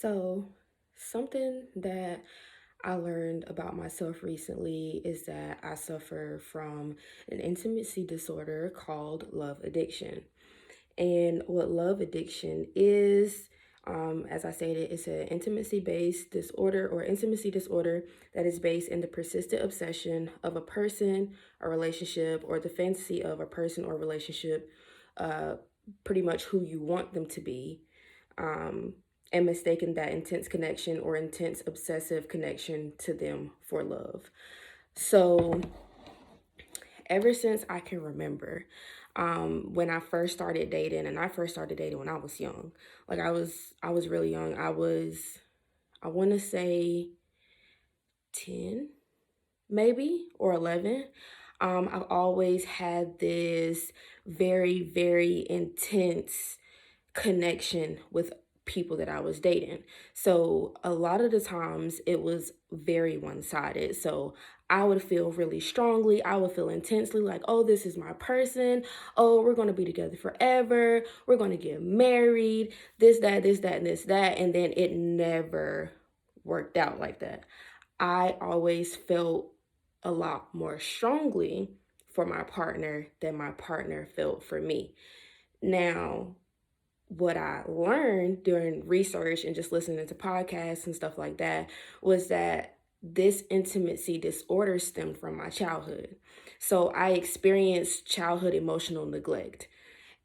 So, something that I learned about myself recently is that I suffer from an intimacy disorder called love addiction. And what love addiction is, as I stated, it's an intimacy based disorder or intimacy disorder that is based in the persistent obsession of a person, a relationship, or the fantasy of a person or relationship, uh, pretty much who you want them to be, um, and mistaken that intense connection or intense obsessive connection to them for love. So, ever since I can remember, when I first started dating, and I first started dating when I was young, like I was really young. I want to say 10, maybe, or 11. I've always had this very, very intense connection with people that I was dating. So a lot of the times it was very one-sided. So I would feel really strongly, I would feel intensely like, oh, this is my person. Oh, we're going to be together forever. We're going to get married. This, that, and this, that. And then it never worked out like that. I always felt a lot more strongly for my partner than my partner felt for me. Now, what I learned during research and just listening to podcasts and stuff like that was that this intimacy disorder stemmed from my childhood. So I experienced childhood emotional neglect.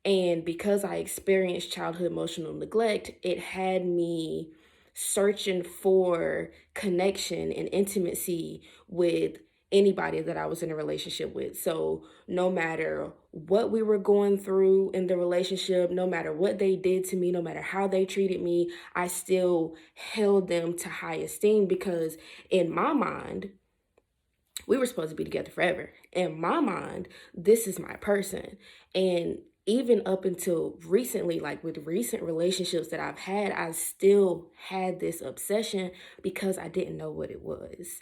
And because I experienced childhood emotional neglect, it had me searching for connection and intimacy with anybody that I was in a relationship with. So, no matter what we were going through in the relationship, no matter what they did to me, no matter how they treated me, I still held them to high esteem because in my mind, we were supposed to be together forever. In my mind, this is my person. And even up until recently, like with recent relationships that I've had, I still had this obsession because I didn't know what it was.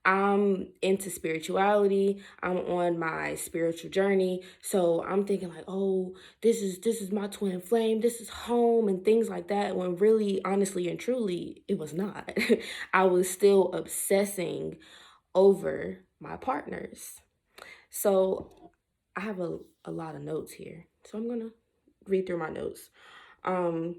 I'm into spirituality. I'm on my spiritual journey. So I'm thinking like, oh, this is my twin flame. This is home and things like that. When really, honestly and truly, it was not. I was still obsessing over my partners. So I have a lot of notes here. So I'm going to read through my notes. Um,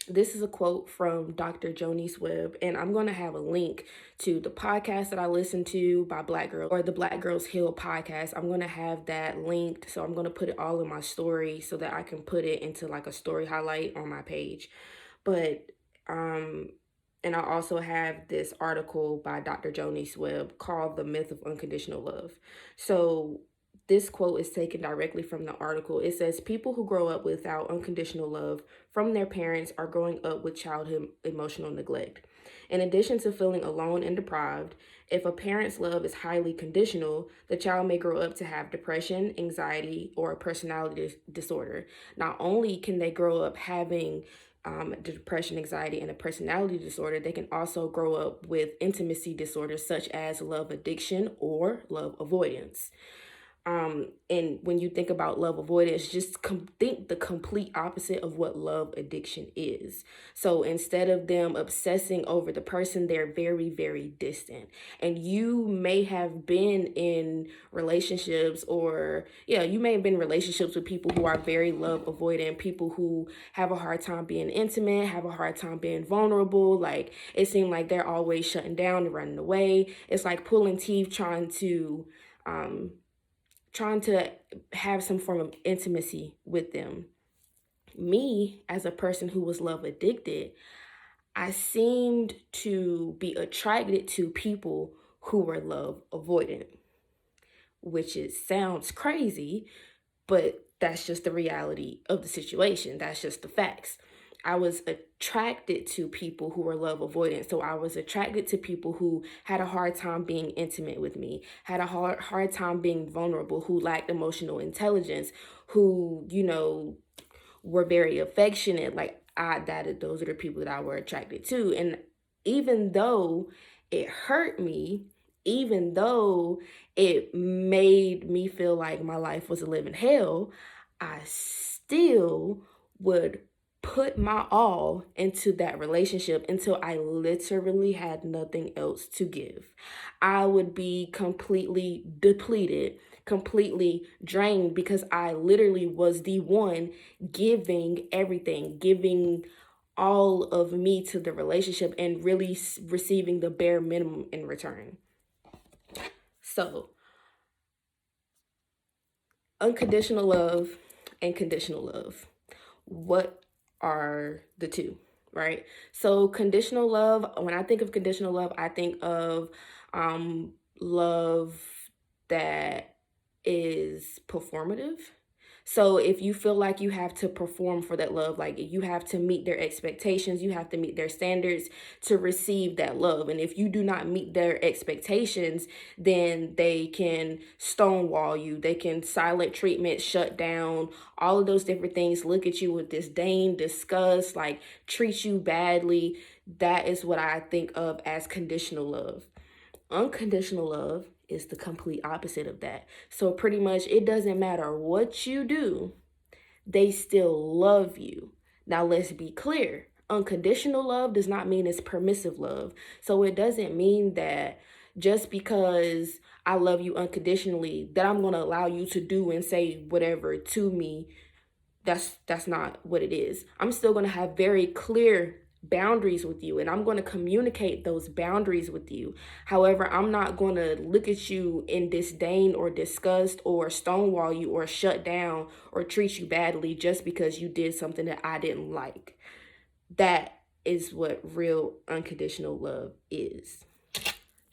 this is a quote from Dr. Jonice Webb, and I'm going to have a link to the podcast that I listen to by Black Girl or the Black Girls Heal podcast. I'm going to have that linked. So I'm going to put it all in my story so that I can put it into like a story highlight on my page. But um and I also have this article by Dr. Jonice Webb called The Myth of Unconditional Love. So this quote is taken directly from the article. It says, people who grow up without unconditional love from their parents are growing up with childhood emotional neglect. In addition to feeling alone and deprived, if a parent's love is highly conditional, the child may grow up to have depression, anxiety, or a personality disorder. Not only can they grow up having depression, anxiety, and a personality disorder, they can also grow up with intimacy disorders such as love addiction or love avoidance. And when you think about love avoidance, just think the complete opposite of what love addiction is. So instead of them obsessing over the person, they're very, very distant. And you may have been in relationships, or yeah, you may have been in relationships with people who are very love avoidant, people who have a hard time being intimate, have a hard time being vulnerable. Like it seemed like they're always shutting down and running away. It's like pulling teeth um trying to have some form of intimacy with them. Me, as a person who was love addicted, I seemed to be attracted to people who were love avoidant, which is sounds crazy, but that's just the reality of the situation. That's just the facts. I was attracted to people who were love avoidant. So I was attracted to people who had a hard time being intimate with me, had a hard time being vulnerable, who lacked emotional intelligence, who, were very affectionate. Like those are the people that I were attracted to. And even though it hurt me, even though it made me feel like my life was a living hell, I still would put my all into that relationship until I literally had nothing else to give. I would be completely depleted, completely drained, because I literally was the one giving everything, giving all of me to the relationship and really receiving the bare minimum in return. So, unconditional love and conditional love. What are the two, right? So conditional love, when I think of conditional love, I think of love that is performative. So if you feel like you have to perform for that love, like you have to meet their expectations, you have to meet their standards to receive that love. And if you do not meet their expectations, then they can stonewall you, they can silent treatment, shut down, all of those different things, look at you with disdain, disgust, like treat you badly. That is what I think of as conditional love. Unconditional love is the complete opposite of that. So pretty much it doesn't matter what you do, they still love you. Now let's be clear. Unconditional love does not mean it's permissive love. So it doesn't mean that just because I love you unconditionally that I'm going to allow you to do and say whatever to me. That's not what it is. I'm still going to have very clear boundaries with you, and I'm going to communicate those boundaries with you. However, I'm not going to look at you in disdain or disgust or stonewall you or shut down or treat you badly just because you did something that I didn't like. That is what real unconditional love is.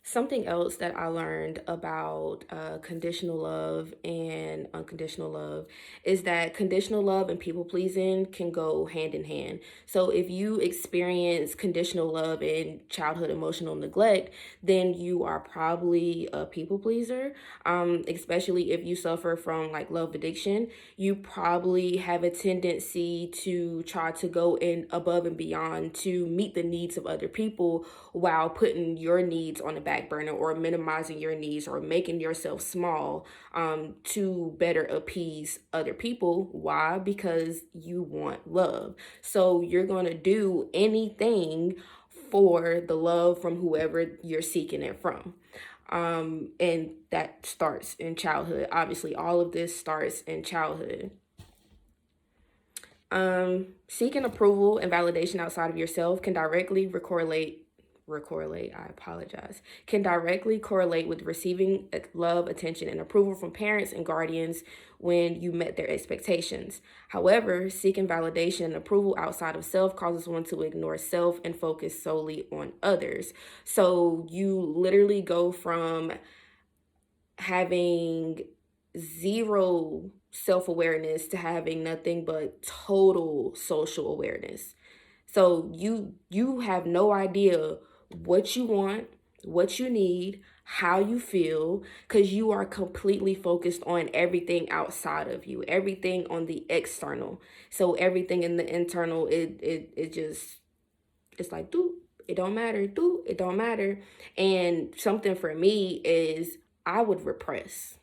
Something else that I learned about conditional love and unconditional love is that conditional love and people pleasing can go hand in hand. So if you experience conditional love and childhood emotional neglect, then you are probably a people pleaser. Especially if you suffer from like love addiction, you probably have a tendency to try to go in above and beyond to meet the needs of other people while putting your needs on the back burner or minimizing your needs or making yourself small to better appease other people. Why? Because you want love. So you're going to do anything for the love from whoever you're seeking it from. And that starts in childhood. Obviously, all of this starts in childhood. Seeking approval and validation outside of yourself can directly I apologize, can directly correlate with receiving love, attention, and approval from parents and guardians when you met their expectations. However, seeking validation and approval outside of self causes one to ignore self and focus solely on others. So you literally go from having zero self-awareness to having nothing but total social awareness. So you have no idea what you want, what you need, how you feel, because you are completely focused on everything outside of you, everything on the external. So everything in the internal, it just, it's like, do it don't matter, do it don't matter. And something for me is I would repress.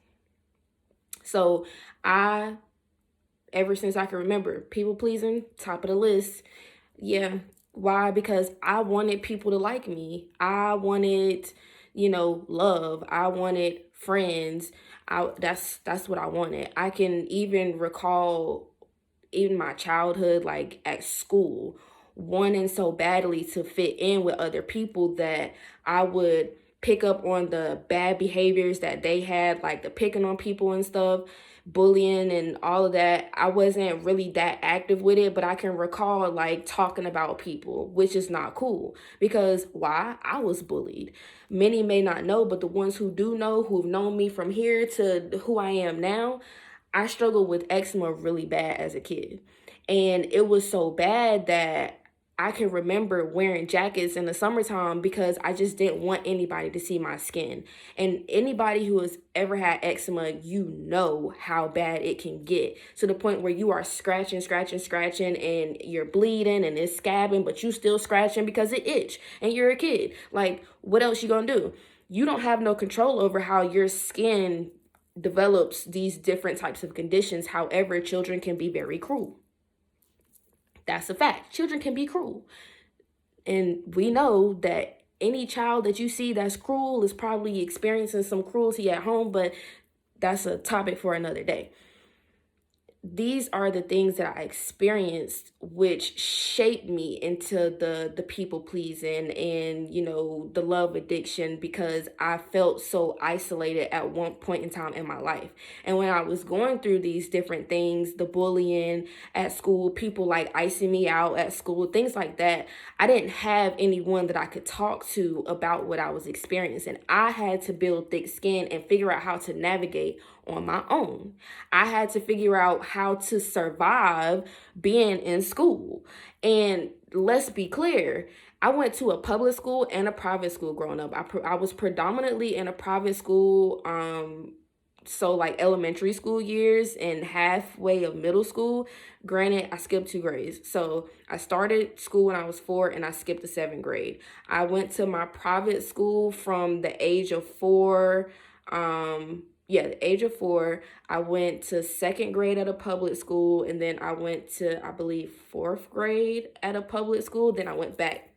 So I, ever since I can remember, people pleasing, top of the list. Yeah. Why? Because I wanted people to like me. I wanted, love. I wanted friends. That's what I wanted. I can even recall even my childhood, like at school, wanting so badly to fit in with other people that I would pick up on the bad behaviors that they had, like the picking on people and stuff, bullying and all of that. I wasn't really that active with it, but I can recall like talking about people, which is not cool because why? I was bullied. Many may not know, but the ones who do know, who've known me from here to who I am now, I struggled with eczema really bad as a kid. And it was so bad that I can remember wearing jackets in the summertime because I just didn't want anybody to see my skin. And anybody who has ever had eczema, you know how bad it can get to the point where you are scratching, and you're bleeding and it's scabbing, but you still scratching because it itch and you're a kid. Like, what else you gonna do? You don't have no control over how your skin develops these different types of conditions. However, children can be very cruel. That's a fact. Children can be cruel. And we know that any child that you see that's cruel is probably experiencing some cruelty at home, but that's a topic for another day. These are the things that I experienced which shaped me into the people pleasing and the love addiction, because I felt so isolated at one point in time in my life. And when I was going through these different things, the bullying at school, people like icing me out at school, things like that, I didn't have anyone that I could talk to about what I was experiencing. I had to build thick skin and figure out how to navigate on my own. I had to figure out how to survive being in school. And let's be clear, I went to a public school and a private school growing up. I was predominantly in a private school, so like elementary school years and halfway of middle school. Granted, I skipped 2 grades. So I started school when I was 4 and I skipped the 7th grade. I went to my private school from the age of 4. The age of 4. I went to 2nd grade at a public school, and then I went to, I believe, 4th grade at a public school. Then I went back,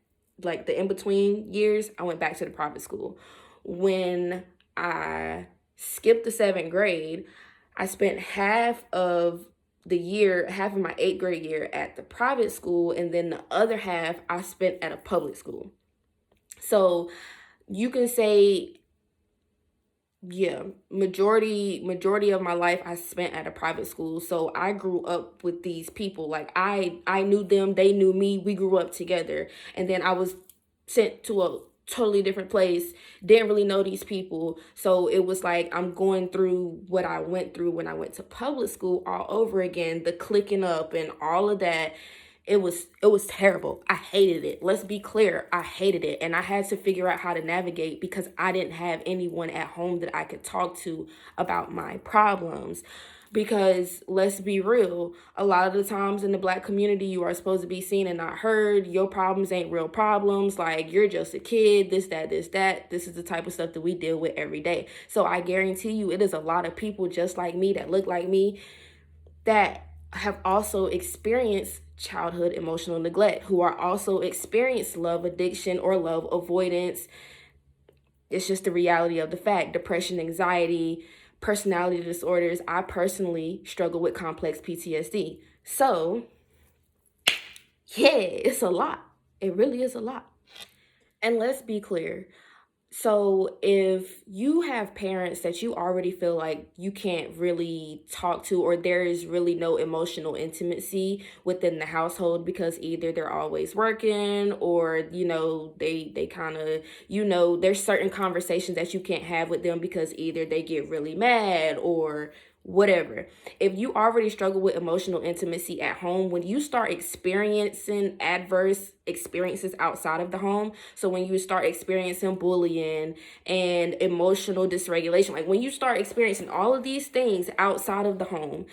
like the in-between years, I went back to the private school. When I skipped the 7th grade, I spent half of my 8th grade year at the private school, and then the other half I spent at a public school. So you can say, yeah, majority of my life I spent at a private school. So I grew up with these people. Like I knew them, they knew me, we grew up together. And then I was sent to a totally different place, didn't really know these people. So it was like I'm going through what I went through when I went to public school all over again, the clicking up and all of that. It was terrible. I hated it. Let's be clear. I hated it. And I had to figure out how to navigate because I didn't have anyone at home that I could talk to about my problems. Because let's be real, a lot of the times in the Black community, you are supposed to be seen and not heard. Your problems ain't real problems. Like, you're just a kid, this, that, this, that. This is the type of stuff that we deal with every day. So I guarantee you, it is a lot of people just like me, that look like me, that have also experienced childhood emotional neglect, who are also experienced love addiction or love avoidance. It's just the reality of the fact. Depression, anxiety, personality disorders. I personally struggle with complex PTSD. So, yeah, it's a lot. It really is a lot. And let's be clear. So if you have parents that you already feel like you can't really talk to, or there is really no emotional intimacy within the household because either they're always working, or they kind of, there's certain conversations that you can't have with them because either they get really mad or whatever. If you already struggle with emotional intimacy at home, when you start experiencing adverse experiences outside of the home, so when you start experiencing bullying and emotional dysregulation, like when you start experiencing all of these things outside of the home,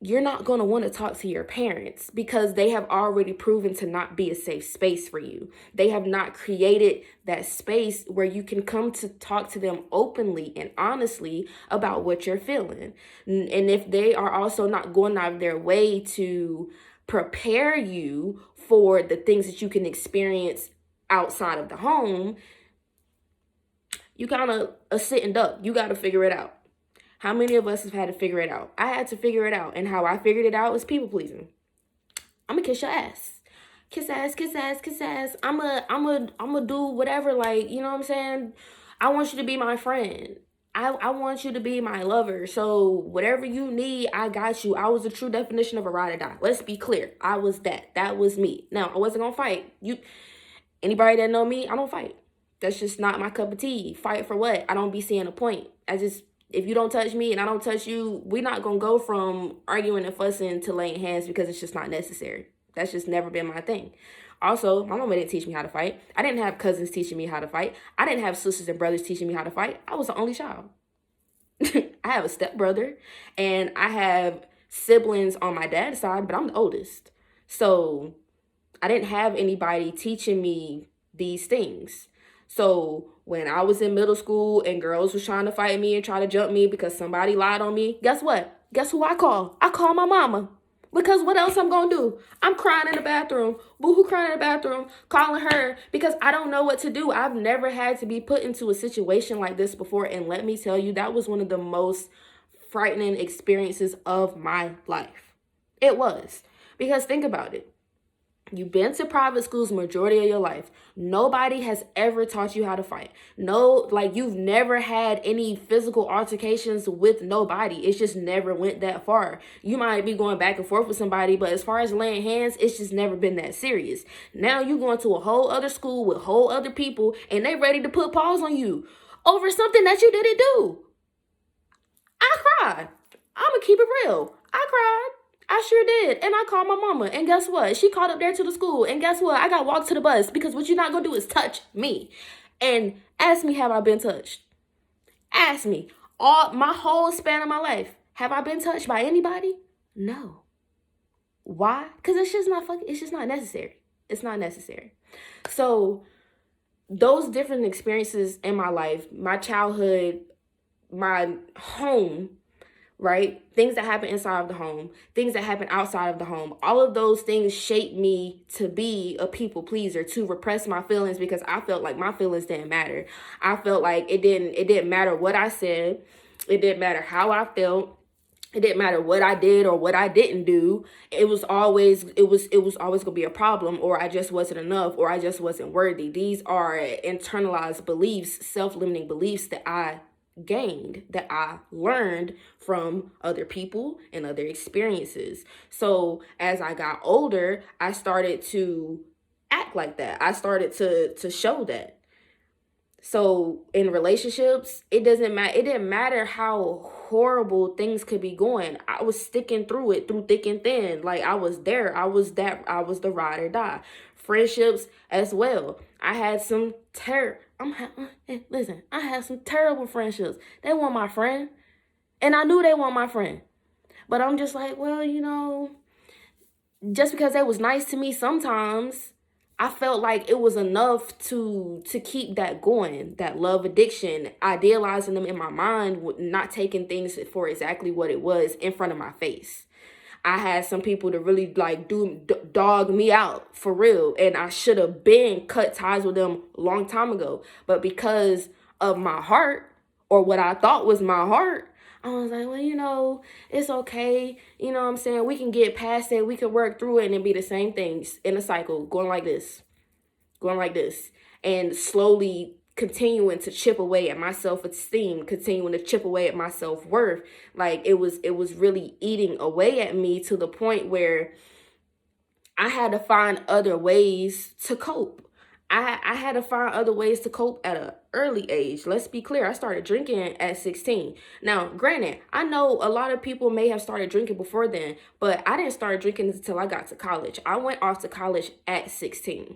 you're not going to want to talk to your parents because they have already proven to not be a safe space for you. They have not created that space where you can come to talk to them openly and honestly about what you're feeling. And if they are also not going out of their way to prepare you for the things that you can experience outside of the home, you kind of a sitting duck. You got to figure it out. How many of us have had to figure it out? I had to figure it out. And how I figured it out was people pleasing. I'm going to kiss your ass. Kiss ass, kiss ass, kiss ass. I'm a do whatever. Like, you know what I'm saying? I want you to be my friend. I want you to be my lover. So whatever you need, I got you. I was the true definition of a ride or die. Let's be clear. I was that. That was me. Now, I wasn't going to fight. Anybody that know me, I don't fight. That's just not my cup of tea. Fight for what? I don't be seeing a point. If you don't touch me and I don't touch you, we're not going to go from arguing and fussing to laying hands because it's just not necessary. That's just never been my thing. Also, my mama didn't teach me how to fight. I didn't have cousins teaching me how to fight. I didn't have sisters and brothers teaching me how to fight. I was the only child. I have a stepbrother and I have siblings on my dad's side, but I'm the oldest. So I didn't have anybody teaching me these things. So when I was in middle school and girls was trying to fight me and try to jump me because somebody lied on me, guess what? Guess who I call? I call my mama. Because what else I'm gonna do? I'm crying in the bathroom, boohoo crying in the bathroom, calling her because I don't know what to do. I've never had to be put into a situation like this before. And let me tell you, that was one of the most frightening experiences of my life. It was. Because think about it. You've been to private schools majority of your life. Nobody has ever taught you how to fight. No, like you've never had any physical altercations with nobody. It's just never went that far. You might be going back and forth with somebody, but as far as laying hands, it's just never been that serious. Now you going to a whole other school with whole other people and they ready to put paws on you over something that you didn't do. I cried. I'm gonna keep it real. I cried. I sure did. And I called my mama. And guess what? She called up there to the school. And guess what? I got walked to the bus because what you're not going to do is touch me. And ask me, have I been touched? Ask me. All my whole span of my life, have I been touched by anybody? No. Why? Because it's just not necessary. It's not necessary. So those different experiences in my life, my childhood, my home, right? Things that happen inside of the home, things that happen outside of the home. All of those things shape me to be a people pleaser, to repress my feelings because I felt like my feelings didn't matter. I felt like it didn't matter what I said. It didn't matter how I felt. It didn't matter what I did or what I didn't do. It was always always gonna be a problem, or I just wasn't enough, or I just wasn't worthy. These are internalized beliefs, self-limiting beliefs that I gained, that I learned from other people and other experiences. So as I got older, I started to act like that. I started to show that. So in relationships, it didn't matter how horrible things could be going. I was sticking through it through thick and thin. Like I was there. I was the ride or die. Friendships as well. I had some listen, I had some terrible friendships. They weren't my friend. And I knew they weren't my friend. But I'm just like, well, just because they was nice to me sometimes, I felt like it was enough to keep that going, that love addiction, idealizing them in my mind, not taking things for exactly what it was in front of my face. I had some people to really like dog me out for real, and I should have been cut ties with them a long time ago. But because of my heart, or what I thought was my heart, I was like, well, it's okay. You know what I'm saying? We can get past it. We can work through it and it be the same things in a cycle, going like this, and slowly continuing to chip away at my self-esteem, continuing to chip away at my self-worth. Like it was really eating away at me to the point where I had to find other ways to cope. I had to find other ways to cope at an early age. Let's be clear. I started drinking at 16. Now, granted, I know a lot of people may have started drinking before then, but I didn't start drinking until I got to college. I went off to college at 16.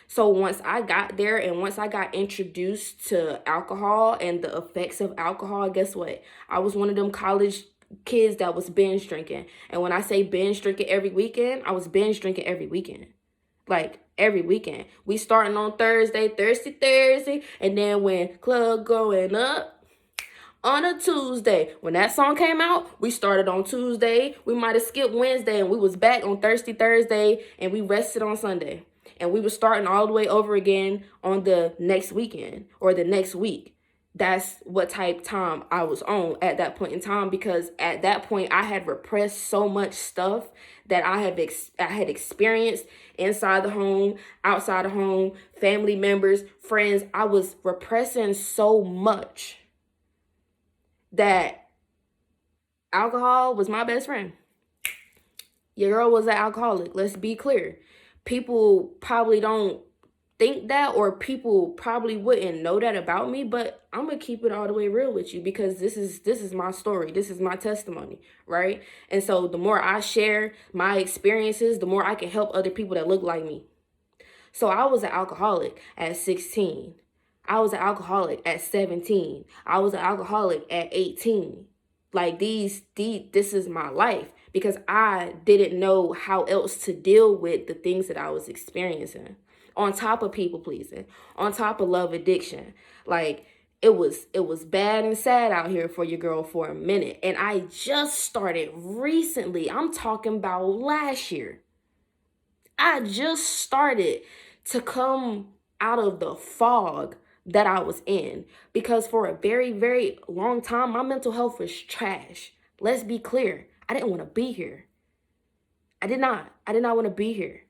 So once I got there and once I got introduced to alcohol and the effects of alcohol, guess what? I was one of them college kids that was binge drinking. And when I say binge drinking every weekend, I was binge drinking every weekend. Like every weekend. We starting on Thursday, and then when club going up on a Tuesday. When that song came out, we started on Tuesday. We might have skipped Wednesday and we was back on Thursday, and we rested on Sunday. And we were starting all the way over again on the next weekend or the next week. That's what type time I was on at that point in time, because at that point I had repressed so much stuff that I had experienced inside the home, outside the home, family members, friends. I was repressing so much that alcohol was my best friend. Your girl was an alcoholic. Let's be clear. People probably don't think that, or people probably wouldn't know that about me, but I'm gonna keep it all the way real with you, because this is my story. This is my testimony, right? And so the more I share my experiences, the more I can help other people that look like me. So I was an alcoholic at 16. I was an alcoholic at 17. I was an alcoholic at 18. Like this is my life, because I didn't know how else to deal with the things that I was experiencing. On top of people pleasing, on top of love addiction. Like it was bad and sad out here for your girl for a minute. And I just started recently. I'm talking about last year. I just started to come out of the fog that I was in, because for a very, very long time, my mental health was trash. Let's be clear. I didn't want to be here. I did not. I did not want to be here.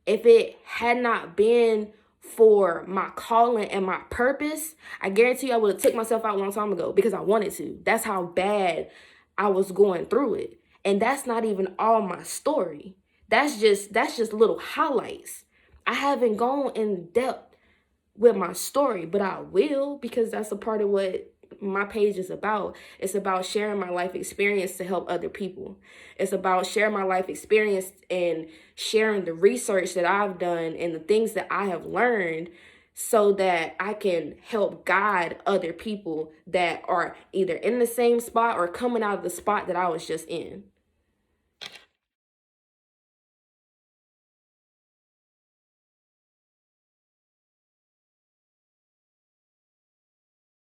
If it had not been for my calling and my purpose, I guarantee you I would have took myself out a long time ago because I wanted to. That's how bad I was going through it. And that's not even all my story. That's just little highlights. I haven't gone in depth with my story, but I will, because that's a part of what my page is about. It's about sharing my life experience to help other people. It's about sharing my life experience and sharing the research that I've done and the things that I have learned, so that I can help guide other people that are either in the same spot or coming out of the spot that I was just in.